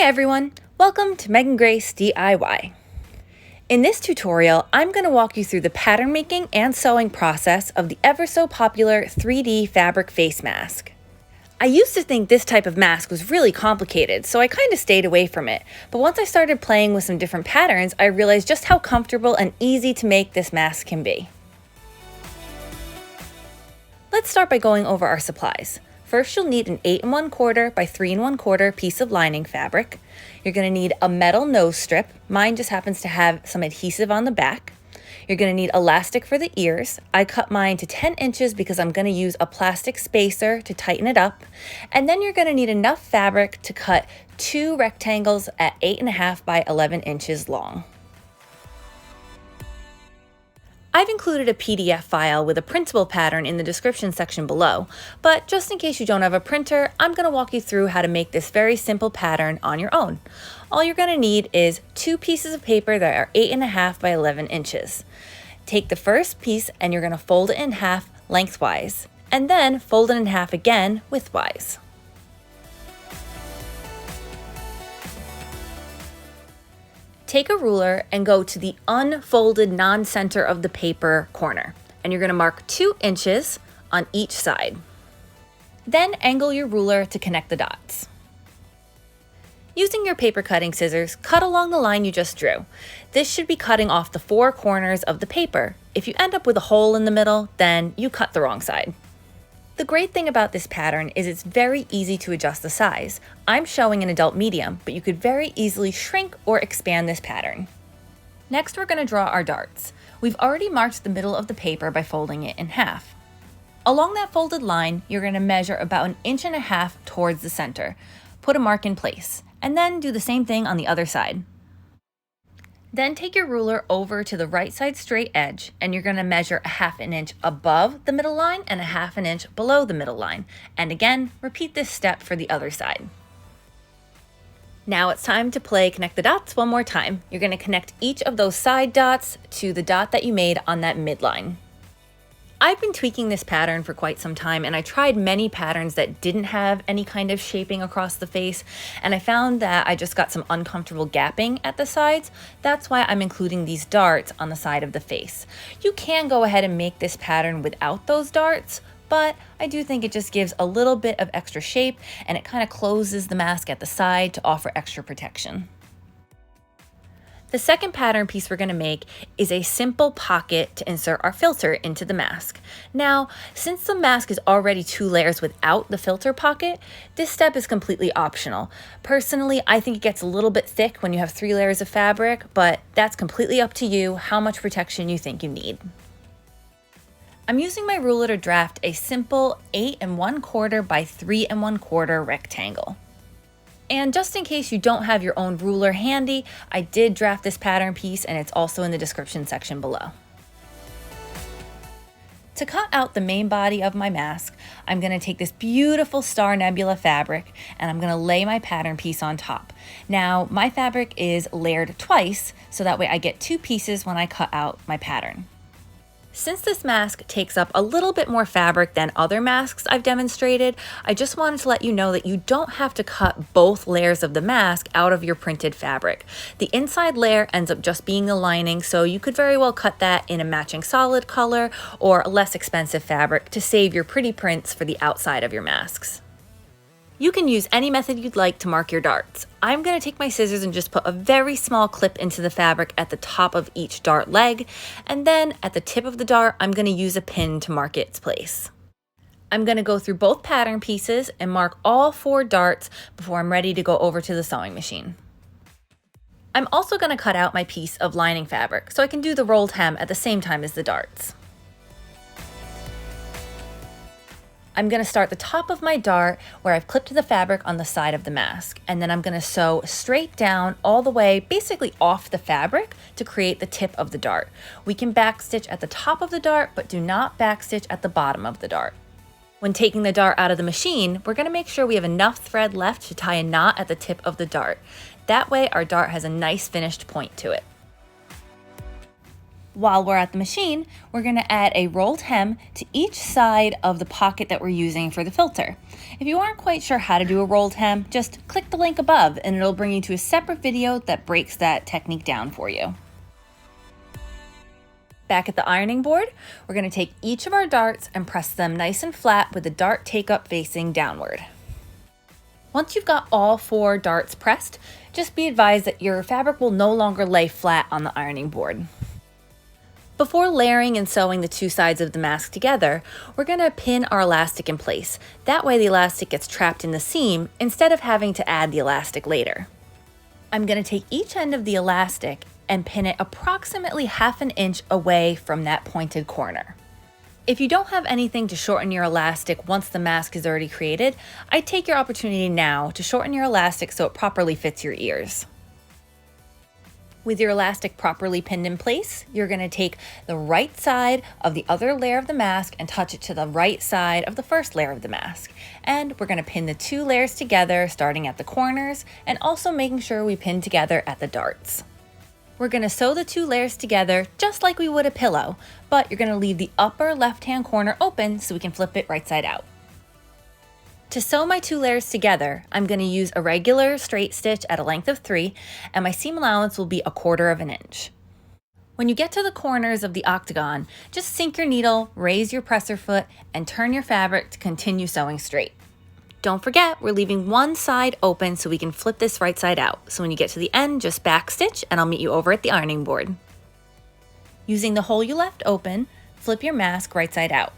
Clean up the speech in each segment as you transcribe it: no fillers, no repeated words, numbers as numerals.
Hey everyone, welcome to Meghan Grace DIY. In this tutorial, I'm going to walk you through the pattern making and sewing process of the ever so popular 3D fabric face mask. I used to think this type of mask was really complicated, so I kind of stayed away from it. But once I started playing with some different patterns, I realized just how comfortable and easy to make this mask can be. Let's start by going over our supplies. First, you'll need an 8 1/4 by 3 1/4 piece of lining fabric. You're going to need a metal nose strip. Mine just happens to have some adhesive on the back. You're going to need elastic for the ears. I cut mine to 10 inches because I'm going to use a plastic spacer to tighten it up. And then you're going to need enough fabric to cut 2 rectangles at 8.5 by 11 inches long. I've included a PDF file with a printable pattern in the description section below, but just in case you don't have a printer, I'm going to walk you through how to make this very simple pattern on your own. All you're going to need is 2 pieces of paper that are 8.5 by 11 inches. Take the first piece and you're going to fold it in half lengthwise, and then fold it in half again widthwise. Take a ruler and go to the unfolded non-center of the paper corner, and you're going to mark 2 inches on each side. Then angle your ruler to connect the dots. Using your paper cutting scissors, cut along the line you just drew. This should be cutting off the 4 corners of the paper. If you end up with a hole in the middle, then you cut the wrong side. The great thing about this pattern is it's very easy to adjust the size. I'm showing an adult medium, but you could very easily shrink or expand this pattern. Next, we're going to draw our darts. We've already marked the middle of the paper by folding it in half. Along that folded line, you're going to measure about 1.5 inches towards the center. Put a mark in place, and then do the same thing on the other side. Then take your ruler over to the right side straight edge, and you're going to measure 1/2 inch above the middle line and 1/2 inch below the middle line. And again, repeat this step for the other side. Now it's time to play connect the dots one more time. You're going to connect each of those side dots to the dot that you made on that midline. I've been tweaking this pattern for quite some time, and I tried many patterns that didn't have any kind of shaping across the face, and I found that I just got some uncomfortable gapping at the sides. That's why I'm including these darts on the side of the face. You can go ahead and make this pattern without those darts, but I do think it just gives a little bit of extra shape, and it kind of closes the mask at the side to offer extra protection. The second pattern piece we're going to make is a simple pocket to insert our filter into the mask. Now, since the mask is already 2 layers without the filter pocket, this step is completely optional. Personally, I think it gets a little bit thick when you have 3 layers of fabric, but that's completely up to you how much protection you think you need. I'm using my ruler to draft a simple 8 1/4 by 3 1/4 rectangle. And just in case you don't have your own ruler handy, I did draft this pattern piece, and it's also in the description section below. To cut out the main body of my mask, I'm going to take this beautiful Star Nebula fabric and I'm going to lay my pattern piece on top. Now, my fabric is layered twice, so that way I get 2 pieces when I cut out my pattern. Since this mask takes up a little bit more fabric than other masks I've demonstrated, I just wanted to let you know that you don't have to cut both layers of the mask out of your printed fabric. The inside layer ends up just being the lining, so you could very well cut that in a matching solid color or a less expensive fabric to save your pretty prints for the outside of your masks. You can use any method you'd like to mark your darts. I'm going to take my scissors and just put a very small clip into the fabric at the top of each dart leg, and then at the tip of the dart, I'm going to use a pin to mark its place. I'm going to go through both pattern pieces and mark all 4 darts before I'm ready to go over to the sewing machine. I'm also going to cut out my piece of lining fabric so I can do the rolled hem at the same time as the darts. I'm going to start the top of my dart where I've clipped the fabric on the side of the mask, and then I'm going to sew straight down all the way, basically off the fabric, to create the tip of the dart. We can backstitch at the top of the dart, but do not backstitch at the bottom of the dart. When taking the dart out of the machine, we're going to make sure we have enough thread left to tie a knot at the tip of the dart. That way our dart has a nice finished point to it. While we're at the machine, we're going to add a rolled hem to each side of the pocket that we're using for the filter. If you aren't quite sure how to do a rolled hem, just click the link above and it'll bring you to a separate video that breaks that technique down for you. Back at the ironing board, we're going to take each of our darts and press them nice and flat with the dart take-up facing downward. Once you've got all 4 darts pressed, just be advised that your fabric will no longer lay flat on the ironing board. Before layering and sewing the 2 sides of the mask together, we're going to pin our elastic in place. That way the elastic gets trapped in the seam instead of having to add the elastic later. I'm going to take each end of the elastic and pin it approximately 1/2 inch away from that pointed corner. If you don't have anything to shorten your elastic once the mask is already created, I'd take your opportunity now to shorten your elastic so it properly fits your ears. With your elastic properly pinned in place, you're going to take the right side of the other layer of the mask and touch it to the right side of the first layer of the mask. And we're going to pin the 2 layers together, starting at the corners and also making sure we pin together at the darts. We're going to sew the 2 layers together just like we would a pillow, but you're going to leave the upper left-hand corner open so we can flip it right side out. To sew my 2 layers together, I'm going to use a regular straight stitch at a length of 3, and my seam allowance will be 1/4 inch. When you get to the corners of the octagon, just sink your needle, raise your presser foot, and turn your fabric to continue sewing straight. Don't forget, we're leaving one side open so we can flip this right side out. So when you get to the end, just back stitch, and I'll meet you over at the ironing board. Using the hole you left open, flip your mask right side out.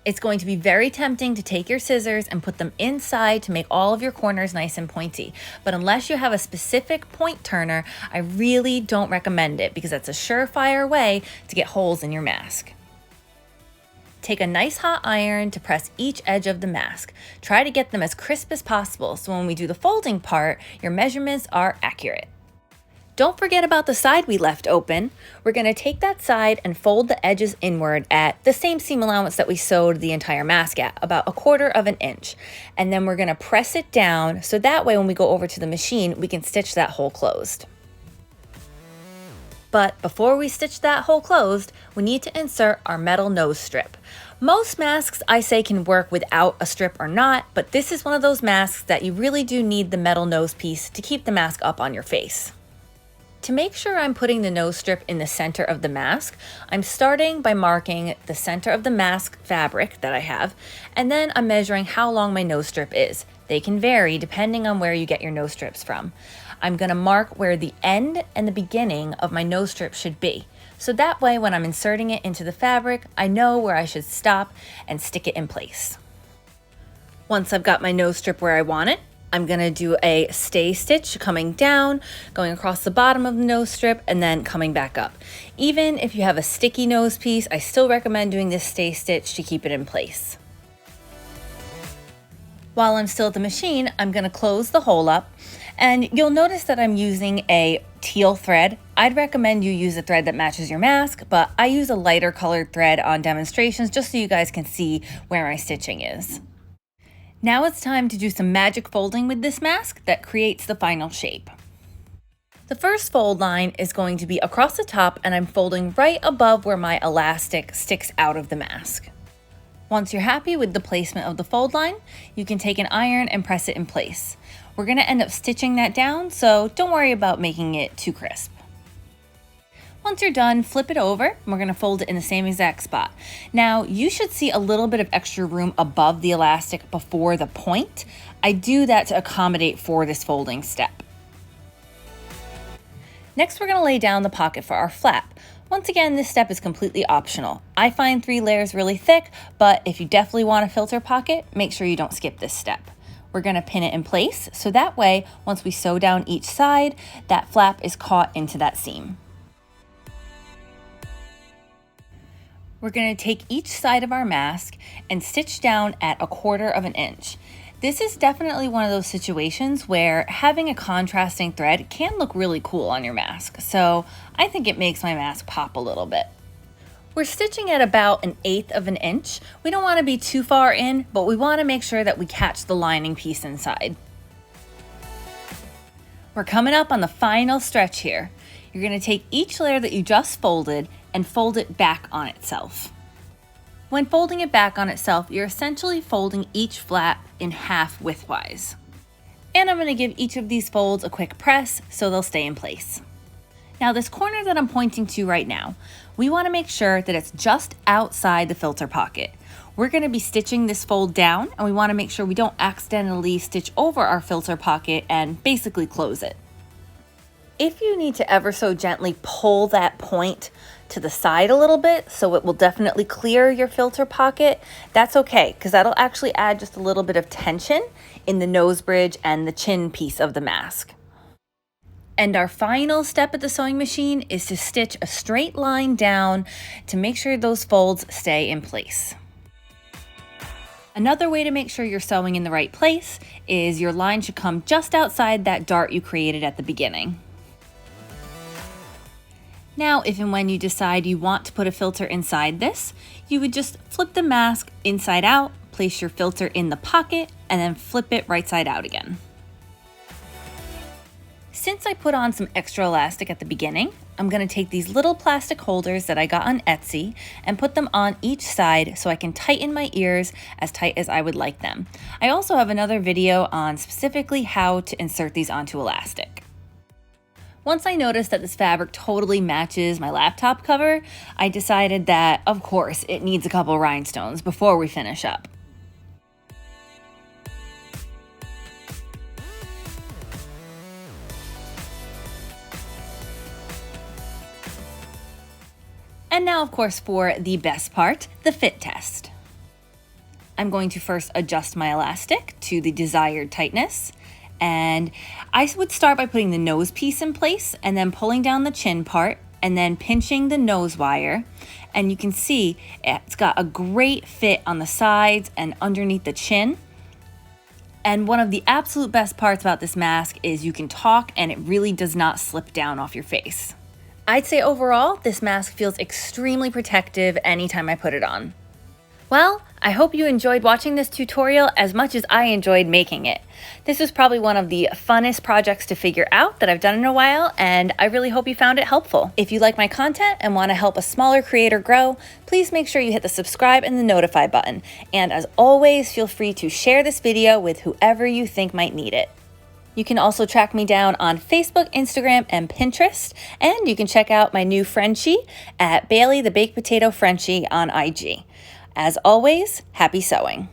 It's going to be very tempting to take your scissors and put them inside to make all of your corners nice and pointy. But unless you have a specific point turner, I really don't recommend it because that's a surefire way to get holes in your mask. Take a nice hot iron to press each edge of the mask. Try to get them as crisp as possible so when we do the folding part, your measurements are accurate. Don't forget about the side we left open. We're going to take that side and fold the edges inward at the same seam allowance that we sewed the entire mask at, about 1/4 inch. And then we're going to press it down so that way when we go over to the machine, we can stitch that hole closed. But before we stitch that hole closed, we need to insert our metal nose strip. Most masks I say can work without a strip or not, but this is one of those masks that you really do need the metal nose piece to keep the mask up on your face. To make sure I'm putting the nose strip in the center of the mask, I'm starting by marking the center of the mask fabric that I have, and then I'm measuring how long my nose strip is. They can vary depending on where you get your nose strips from. I'm going to mark where the end and the beginning of my nose strip should be. So that way when I'm inserting it into the fabric, I know where I should stop and stick it in place. Once I've got my nose strip where I want it, I'm going to do a stay stitch coming down, going across the bottom of the nose strip, and then coming back up. Even if you have a sticky nose piece, I still recommend doing this stay stitch to keep it in place. While I'm still at the machine, I'm going to close the hole up, and you'll notice that I'm using a teal thread. I'd recommend you use a thread that matches your mask, but I use a lighter colored thread on demonstrations just so you guys can see where my stitching is. Now it's time to do some magic folding with this mask that creates the final shape. The first fold line is going to be across the top, and I'm folding right above where my elastic sticks out of the mask. Once you're happy with the placement of the fold line, you can take an iron and press it in place. We're going to end up stitching that down, so don't worry about making it too crisp. Once you're done, flip it over, and we're going to fold it in the same exact spot. Now, you should see a little bit of extra room above the elastic before the point. I do that to accommodate for this folding step. Next, we're going to lay down the pocket for our flap. Once again, this step is completely optional. I find 3 layers really thick, but if you definitely want a filter pocket, make sure you don't skip this step. We're going to pin it in place, so that way, once we sew down each side, that flap is caught into that seam. We're going to take each side of our mask and stitch down at 1/4 inch. This is definitely one of those situations where having a contrasting thread can look really cool on your mask, so I think it makes my mask pop a little bit. We're stitching at about 1/8 inch. We don't want to be too far in, but we want to make sure that we catch the lining piece inside. We're coming up on the final stretch here. You're going to take each layer that you just folded and fold it back on itself. When folding it back on itself, you're essentially folding each flap in half widthwise. And I'm going to give each of these folds a quick press so they'll stay in place. Now this corner that I'm pointing to right now, we want to make sure that it's just outside the filter pocket. We're going to be stitching this fold down, and we want to make sure we don't accidentally stitch over our filter pocket and basically close it. If you need to ever so gently pull that point to the side a little bit so it will definitely clear your filter pocket, that's okay, because that'll actually add just a little bit of tension in the nose bridge and the chin piece of the mask. And our final step at the sewing machine is to stitch a straight line down to make sure those folds stay in place. Another way to make sure you're sewing in the right place is your line should come just outside that dart you created at the beginning. Now, if and when you decide you want to put a filter inside this, you would just flip the mask inside out, place your filter in the pocket, and then flip it right side out again. Since I put on some extra elastic at the beginning, I'm going to take these little plastic holders that I got on Etsy and put them on each side so I can tighten my ears as tight as I would like them. I also have another video on specifically how to insert these onto elastic. Once I noticed that this fabric totally matches my laptop cover, I decided that, of course, it needs a couple rhinestones before we finish up. And now, of course, for the best part, the fit test. I'm going to first adjust my elastic to the desired tightness. And I would start by putting the nose piece in place and then pulling down the chin part and then pinching the nose wire. And you can see it's got a great fit on the sides and underneath the chin. And one of the absolute best parts about this mask is you can talk and it really does not slip down off your face. I'd say overall, this mask feels extremely protective anytime I put it on. Well, I hope you enjoyed watching this tutorial as much as I enjoyed making it. This was probably one of the funnest projects to figure out that I've done in a while, and I really hope you found it helpful. If you like my content and want to help a smaller creator grow, please make sure you hit the subscribe and the notify button. And as always, feel free to share this video with whoever you think might need it. You can also track me down on Facebook, Instagram, and Pinterest, and you can check out my new Frenchie at Bailey the Baked Potato Frenchie on IG. As always, happy sewing.